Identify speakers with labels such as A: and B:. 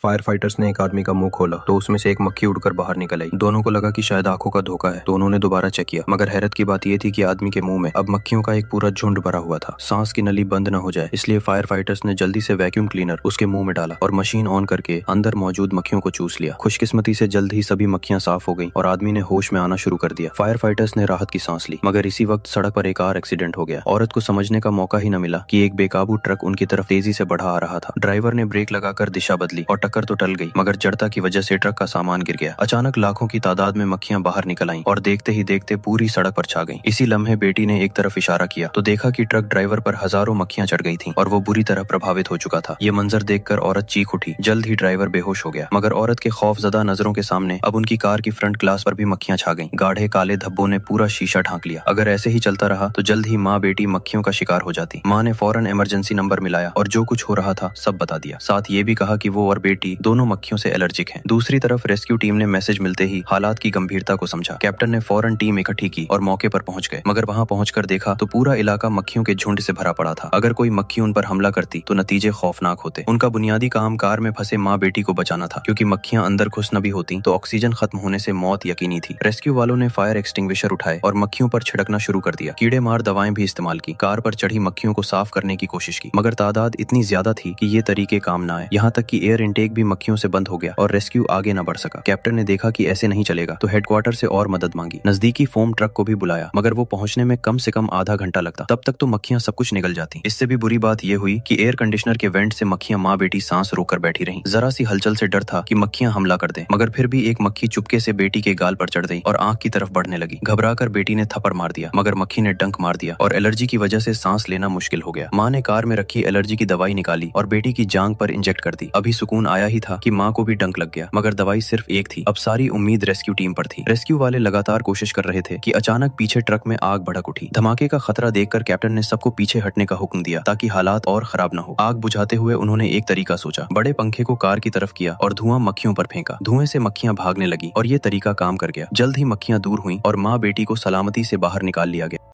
A: Fire fighters ने एक आदमी का मुंह खोला तो उसमें से एक मक्खी उड़कर बाहर निकल आई। दोनों को लगा कि शायद आंखों का धोखा है तो उन्होंने दोबारा चेक किया, मगर हैरत की बात यह थी कि आदमी के मुंह में अब मक्खियों का एक पूरा झुंड भरा हुआ था। सांस की नली बंद न हो जाए इसलिए फायर फाइटर्स ने जल्दी से वैक्यूम क्लीनर उसके मुंह में डाला और मशीन ऑन करके अंदर मौजूद मक्खियों को चूस लिया। खुशकिस्मती से जल्द ही सभी मक्खियां साफ हो गई और आदमी ने होश में आना शुरू कर दिया। फायर फाइटर्स ने राहत की सांस ली, मगर इसी वक्त सड़क पर एक कार एक्सीडेंट हो गया। औरत को समझने का मौका ही न मिला कि एक बेकाबू ट्रक उनकी तरफ तेजी से बढ़ा आ रहा था। ड्राइवर ने ब्रेक लगाकर दिशा बदली और टक्कर तो टल गई, मगर जड़ता की वजह से ट्रक का सामान गिर गया। अचानक लाखों की तादाद में मक्खियां बाहर निकल आईं और देखते ही देखते पूरी सड़क पर छा गईं। इसी लम्हे बेटी ने एक तरफ इशारा किया तो देखा कि ट्रक ड्राइवर पर हजारों मक्खियां चढ़ गई थीं और वो बुरी तरह प्रभावित हो चुका था। ये मंजर देखकर औरत चीख उठी। जल्द ही ड्राइवर बेहोश हो गया, मगर औरत के खौफजदा नजरों के सामने अब उनकी कार की फ्रंट ग्लास पर भी मक्खियां छा गईं। गाढ़े काले धब्बों ने पूरा शीशा ढांक लिया। अगर ऐसे ही चलता रहा तो जल्द ही माँ बेटी मक्खियों का शिकार हो जाती। माँ ने फौरन इमरजेंसी नंबर मिलाया और जो कुछ हो रहा था सब बता दिया। साथ ये भी कहा कि वो और बेटी दोनों मक्खियों से एलर्जिक हैं। दूसरी तरफ रेस्क्यू टीम ने मैसेज मिलते ही हालात की गंभीरता को समझा। कैप्टन ने फौरन टीम इकट्ठी की और मौके पर पहुंच गए, मगर वहां पहुंचकर देखा तो पूरा इलाका मक्खियों के झुंड से भरा पड़ा था। अगर कोई मक्खी उन पर हमला करती तो नतीजे खौफनाक होते। उनका बुनियादी काम कार में फंसे माँ बेटी को बचाना था, क्योंकि मक्खियां अंदर घुस न भी होती तो ऑक्सीजन खत्म होने से मौत यकीनी थी। रेस्क्यू वालों ने फायर एक्सटिंग्विशर उठाए और मक्खियों पर छिड़कना शुरू कर दिया। कीड़े मार दवाएं भी इस्तेमाल की। कार पर चढ़ी मक्खियों को साफ करने की कोशिश की, मगर तादाद इतनी ज्यादा थी कि ये तरीके काम न आए। यहाँ तक कि एयर इनटेक भी मक्खियों से बंद हो गया और रेस्क्यू आगे न बढ़ सका। कैप्टन ने देखा कि ऐसे नहीं चलेगा तो हेडक्वार्टर से और मदद मांगी। नजदीकी फोम ट्रक को भी बुलाया, मगर वो पहुंचने में कम से कम आधा घंटा लगता। तब तक तो मक्खियां सब कुछ निगल जाती। इससे भी बुरी बात यह हुई कि एयर कंडीशनर के वेंट से मक्खियां माँ बेटी सांस रोककर बैठी रहीं। जरा सी हलचल से डर था कि मक्खियां हमला कर दें, मगर फिर भी एक मक्खी चुपके से बेटी के गाल पर चढ़ गई और आंख की तरफ बढ़ने लगी। घबराकर बेटी ने थप्पड़ मार दिया, मगर मक्खी ने डंक मार दिया और एलर्जी की वजह से सांस लेना मुश्किल हो गया। माँ ने कार में रखी एलर्जी की दवाई निकाली और बेटी की जांघ पर इंजेक्ट कर दी। अभी सुकून आया ही था कि माँ को भी डंक लग गया, मगर दवाई सिर्फ एक थी। अब सारी उम्मीद रेस्क्यू टीम पर थी। रेस्क्यू वाले लगातार कोशिश कर रहे थे कि अचानक पीछे ट्रक में आग भड़क उठी। धमाके का खतरा देखकर कैप्टन ने सबको पीछे हटने का हुक्म दिया ताकि हालात और खराब न हो। आग बुझाते हुए उन्होंने एक तरीका सोचा। बड़े पंखे को कार की तरफ किया और धुआं मक्खियों पर फेंका। धुएं से मक्खियां भागने लगी और ये तरीका काम कर गया। जल्द ही मक्खियां दूर हुईं और माँ बेटी को सलामती से बाहर निकाल लिया गया।